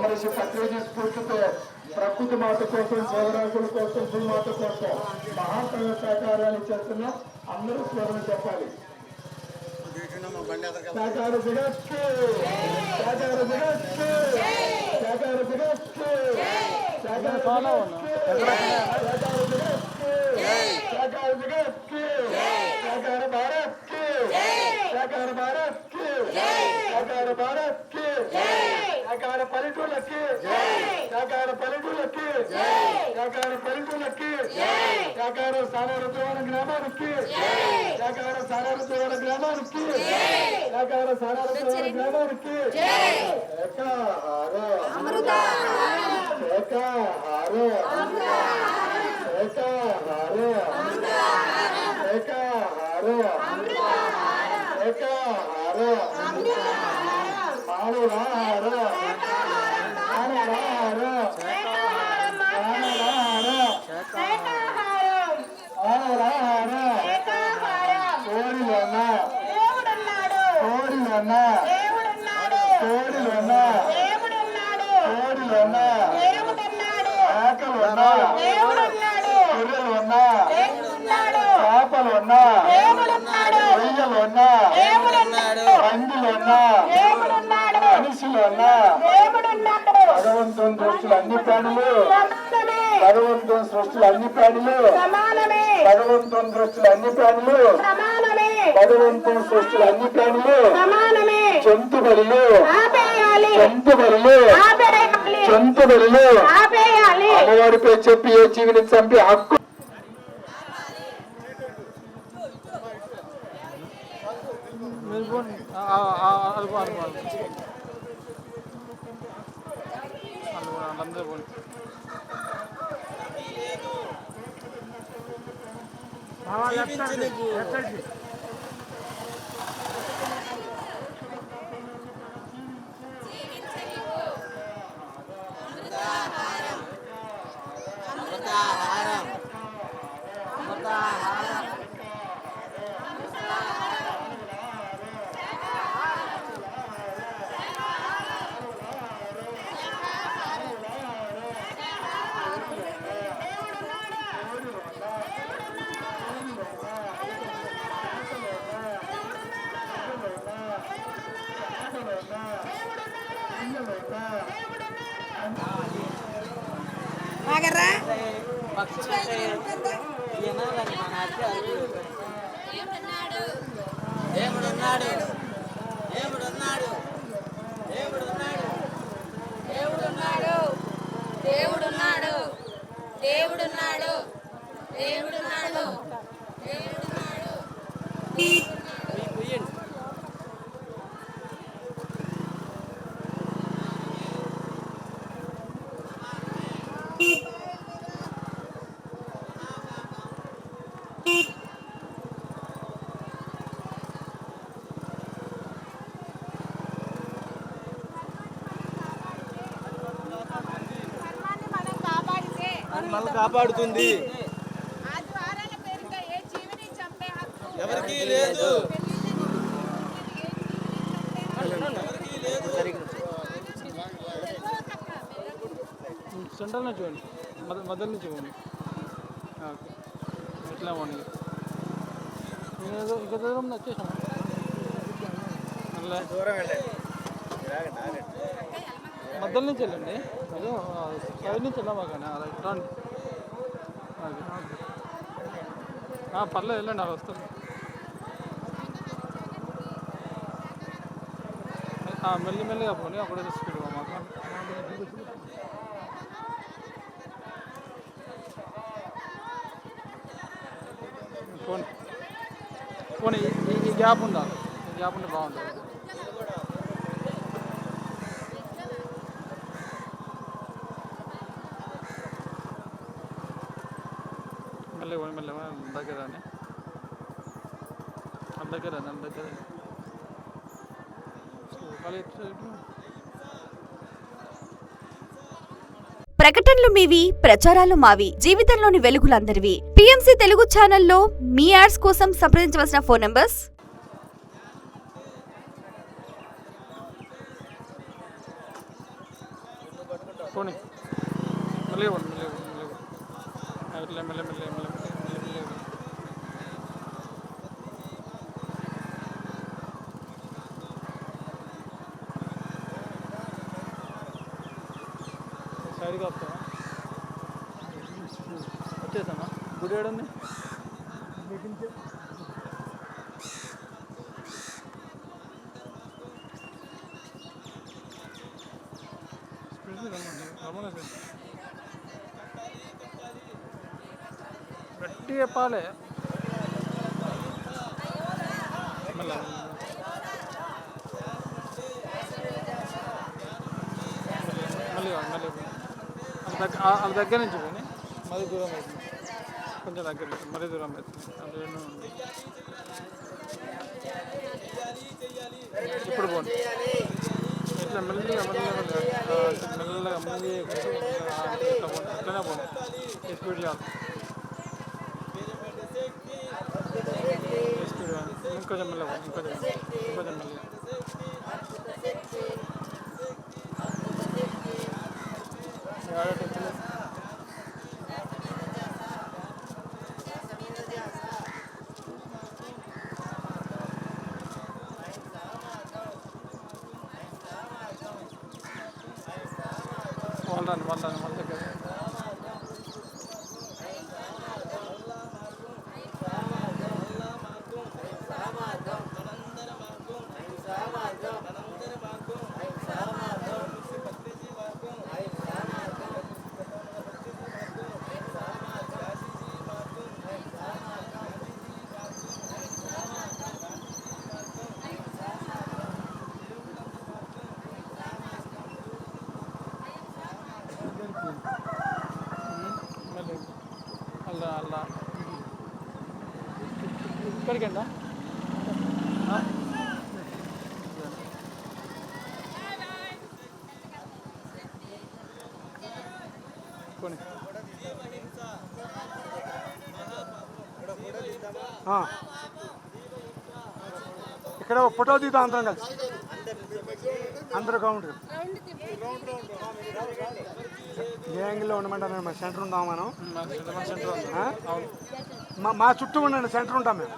మహర్షి పత్రిజీ స్ఫూర్తితో ప్రకృతి మాత కోసం, జీవరాశుల కోసం, భూమాత కోసం మహాత్మ సహకారాలు చేస్తున్న అందరూ స్లోగన్ చెప్పాలి. సహకార జగత్కి, సహకార జగత్కి, సహకార జగత్కి, సహకార జగత్కి, సహకార జగత్కి, సహకార జగత్కి, సహకార భారత్కి, సహకార భారత్కి, సహకార భారత్కి, సహకార పల్లెటూళ్ళకి, సహకార పల్లెటూళ్ళకి, సహకార పల్లెటూళ్ళకి, సహకార సారారద్వార గ్రామానికి, సహకార సారారద్వార గ్రామానికి, సహకార సారారద్వార గ్రామానికి శాకాహార శాకాహార శాకాహార శాకాహార శాకాహార మానవాహార మానవాహార మానవాహార కోడిలోన కోడిలోన కోడిలోన కోడిలోన మేకలోన గొర్రెలోన చేపలోన రొయ్యలోన పందిలోన మనిషిలోన భగవంతుని సృష్టిలో అన్ని ప్రాణులు, భగవంతుని సృష్టిలో అన్ని ప్రాణులు, భగవంతుని సృష్టిలో అన్ని ప్రాణులు, భగవంతుని సృష్టిలో అన్ని ప్రాణులు జంతు బలులు, జంతు బలులు, జంతు బలులు అమ్మవారి పేరు చెప్పి ఏ జీవిని చంపి హక్కు కాపాడుతుంది. ఎవరికి లేదు. సెంటర్ నుంచి చూడండి, మధ్య నుంచి ఇవ్వండి. ఎట్లా ఇవ్వండి. నేను ఇక దూరం వచ్చేసాను. దూరం వెళ్ళండి, మధ్యలో నుంచి వెళ్ళండి. అదే సైడ్ నుంచి వెళ్ళమాకండి. అలా రండి, పర్లేదు వెళ్ళండి. అలా వస్తుంది. మెల్లిమెల్లిగా పోనీ, అప్పుడే స్పీడ్గా మాకు పోనీ పోనీ. ఈ గ్యాప్ ఉండాలి, ఈ గ్యాప్ ఉంటే బాగుంటుంది. మెల్లగా దగ్గరని దగ్గర ప్రకటనలు మీవి, ప్రచారాలు మావి. జీవితంలోని వెలుగులందరివి. PMC తెలుగు ఛానల్లో మీ యాడ్స్ కోసం సంప్రదించవలసిన ఫోన్ నంబర్స్ పోనీ మెల్లగా పోండి ఇట్లా మెల్ల సైడ్కి వస్తావా వచ్చేసామా గుడి ఏడుంది గట్టి చెప్పాలి మళ్ళీ వాళ్ళ దగ్గర నుంచి పోయి మరీ దూరం అవుతుంది కొంచెం దగ్గర నుంచి మరీ దూరం అవుతుంది అది ఇప్పుడు పోండి ఇట్లా మెల్లగా ముందు ఇట్లా పోండి అట్లనే పోండి స్పీడ్ కాదు స్పీడ్ కాదు ఇంకొంచెం మెల్లగా ఇంకొంచెం మెల్లగా వాళ్ళ దగ్గర అలా ఇక్కడికండా కొని ఇక్కడ ఫోటో దిగుతాం అందరం కలిసి అందరూ కౌంటర్ ఏ యాంగిల్లో ఉండమంటారు మా సెంటర్ ఉంటాం మనం మా చుట్టూ ఉండండి సెంటర్ ఉంటాం మేము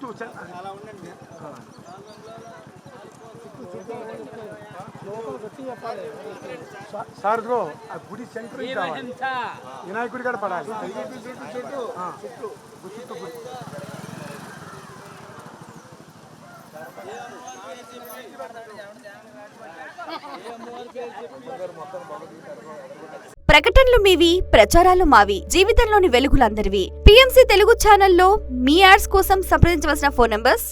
చుట్టూ సార్ ఆ గుడి సెంటర్ వినాయకుడి కూడా పడాలి చుట్టూ గుడి ప్రకటనలు మీవి, ప్రచారాలు మావి. జీవితంలోని వెలుగులందరివి. పిఎంసి తెలుగు ఛానల్లో మీ యాడ్స్ కోసం సంప్రదించవలసిన ఫోన్ నంబర్స్.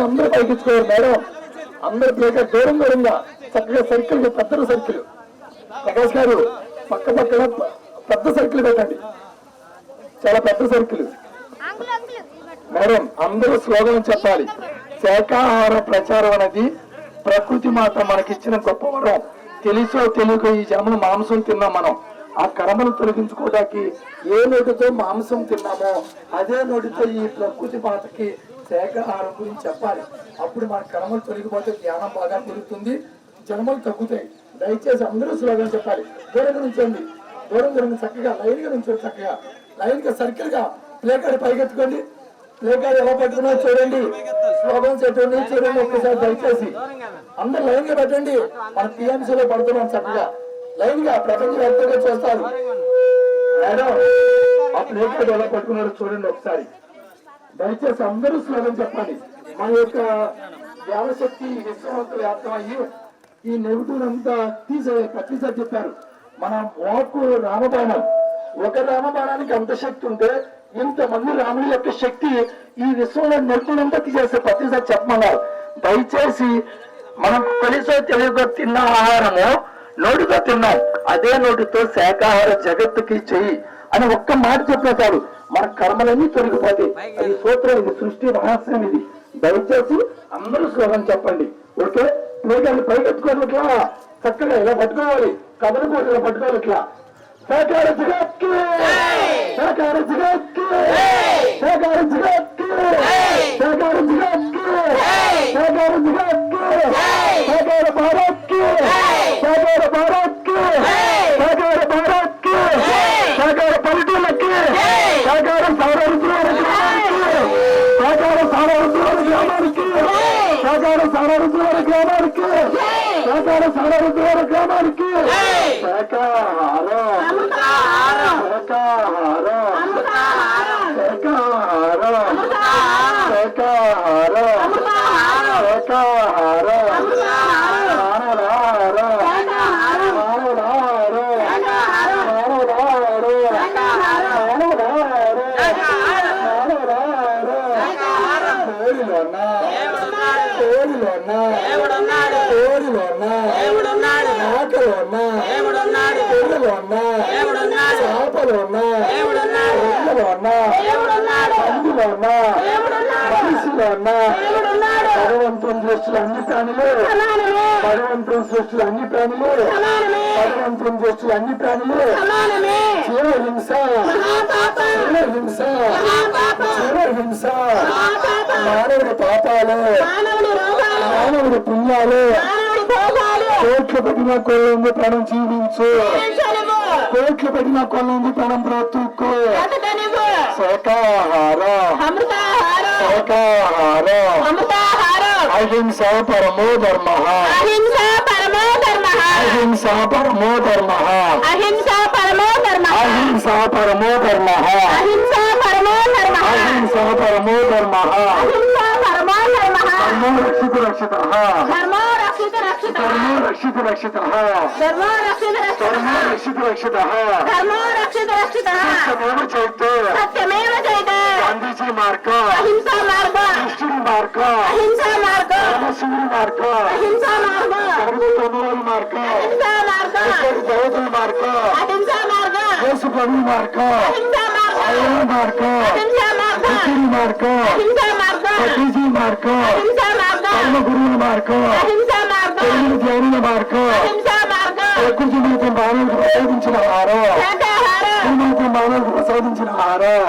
అందరూ పైకించుకోవాలి మేడం, అందరూ ప్లేగా దూరంగా చక్కగా సర్కిల్, పెద్ద సర్కిల్. ప్రకాష్ గారు పక్కన పెద్ద సర్కిల్ పెట్టండి, చాలా పెద్ద సర్కిల్. మేడం అందరూ స్లోగన్ చెప్పాలి. శాకాహార ప్రచారం అనేది ప్రకృతి మాత మనకిచ్చిన గొప్ప వరం. తెలుసో తెలియక ఈ జన్మను మాంసం తిన్నాం మనం. ఆ కర్మను తొలగించుకోవడానికి ఏ నోటితో మాంసం తిన్నామో అదే నోటితో ఈ ప్రకృతి మాతకి శాకాహారం గురించి చెప్పాలి. అప్పుడు మన కర్మలు తొలగిపోతే జ్ఞానం బాగా పెరుగుతుంది, జన్మలు తగ్గుతాయి. దయచేసి అందరూ స్లోగన్ చెప్పాలి. దూరంగా నుంచండి, దూరం చక్కగా లైన్ గా నుంచోండి, చక్కగా లైన్ గా సర్కిల్ గా ప్లే కార్డు పైకెత్తుకోండి. ప్లే కార్డు ఎలా పట్టుకున్నా చూడండి, స్లోగన్స్ ఎటువంటి చూడండి. ఒక్కసారి దయచేసి అందరు లైన్ గా పెట్టండి. మన టీఎంసీలో పడుతున్నాం చక్కగా లైన్ గా, ప్రపంచవ్యాప్తంగా చూస్తారు. మేడం ఆ ప్లే కార్డు ఎలా పట్టుకున్నారో చూడండి ఒకసారి. దయచేసి అందరూ స్లోగన్ చెప్పండి. మన యొక్క జ్ఞానశక్తి విశ్వవంత వ్యాప్తం అయ్యి ఈ నెగిటివ్ అంతా ప్రతిసారి చెప్పారు. మన వాక్కు రామబాణం, ఒక రామబాణానికి అంత శక్తి ఉంటే ఇంతమంది రాముడి యొక్క శక్తి ఈ విశ్వంలో నెగిటివ్ తీసేస్తే ప్రతిసారి చెప్పమన్నారు. దయచేసి మనం కలిసో తెలియక తిన్న ఆహారము నోటితో తిన్నాం, అదే నోటితో శాకాహార జగత్తుకి చెయ్యి అని ఒక్క మాట చెప్పేశారు. మన కర్మలన్నీ తొలగిపోతాయి. అది సూత్రం, ఇది సృష్టి రహస్యం. ఇది దయచేసి అందరూ స్లోగన్ చెప్పండి. ఓకే, ప్లేగాన్ని పైకెత్తుకోవాలి, ఇట్లా చక్కగా ఇలా పట్టుకోవాలి, కదలకూడదు, ఇలా పట్టుకోవాలి. ఇట్లా శాకాహార జగత్కి, శాకాహార జగత్కి, శాకాహార జగత్కి, శాకాహార జగత్కి, శాకాహార జగత్కి, శాకాహార భారత్కి, భారత్ కి సహకార భారత్ కి సహకార పల్లెటూళ్ళకి సహకార సారావృద్ధుల గ్రామానికి సహకార సారావృద్ధుల గ్రామానికి సహకార సారావృద్ధుల గ్రామానికి సహకార సారావృద్ధుల గ్రామానికి శాకాహారం శాకాహారం శాకాహారం శాకాహారం శాకాహారం మానవాహారం మానవాహారం భగవంతుని దృష్టిలో అన్ని ప్రాణులు భగవంతుని దృష్టిలో అన్ని ప్రాణులు భగవంతుని దృష్టిలో అన్ని ప్రాణులు జీవహింస జీవహింస జీవహింస మానవుడి పాపాలు మానవుడి పుణ్యాలు కోట్లు పెట్టిన కొల్లంది ప్రాణం జీవించు కోట్లు పెట్టిన కొల్లంది ప్రాణం బ్రతుకు శాకాహారం శాకాహారం అహింస పరమో ధర్మ అహింస పరమో ధర్మ అహింస పరమో ధర్మ అహింస పరమో ధర్మ అహింస పరమో ధర్మ అహింస పరమో ధర్మ అహింస పరమో ధర్మ అహింస పరమో ధర్మ ధర్మో రక్షిత రక్షిత ధర్మో రక్షిత రక్షిత ధర్మో రక్షిత రక్షిత ధర్మో రక్షిత రక్షిత ధర్మో రక్షిత రక్షిత ధర్మో రక్షిత రక్షిత సత్యమేవ జయతే సత్యమేవ జయతే గాంధీజీ మార్గ అహింసా మార్గ కృష్ణుడి మార్గ అహింసా మార్గ రామశివుడి మార్గ అహింసా మార్గ సర్వతోముల మార్గ అహింసా మార్గ దేవతల మార్గ అహింసా మార్గ యేసు ప్రభు మార్గ అహింసా మార్గ అయ్యా మార్గ అహింసా మార్గ కృష్ణుడి మార్గ అహింసా మార్గ గాంధీజీ మార్గ అహింసా మార్గ ధర్మ గురువుల మార్గ అహింసా మార్గ జ్ఞానుల మార్గ అహింసా మార్గ ప్రకృతి మాత్రం మానవులకు ప్రసాదించిన ఆహారం శాకాహారం మాత్రం మానవులకు ప్రసాదించిన ఆహారం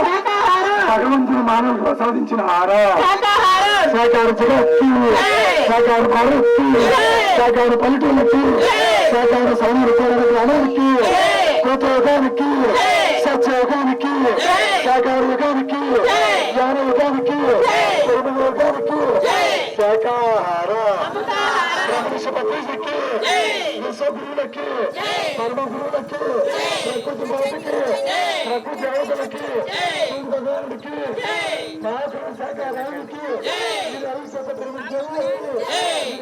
భగవంతుడు మానవులకు ప్రసాదించిన ఆహారం శాకాహార జగత్కి శాకాహార భారత్కి శాకాహార పల్లెటూళ్ళకి శాకాహార సౌందర్య గ్రామానికి కొత్త యుగానికి సత్య యుగానికి శాకాహార యుగానికి జ్ఞాన యుగానికి ధర్మ యుగానికి శాకాహారం బ్రహ్మశపతికి విశ్వగురువులకి ధర్మగురువులకి ప్రకృతి మాతకి ప్రకృతి దేవతలకి భగవానుడికి మహాత్మ శాకాహారానికి ఈ అవిశ్వత బ్రహ్మజ్ఞానులకి ఈ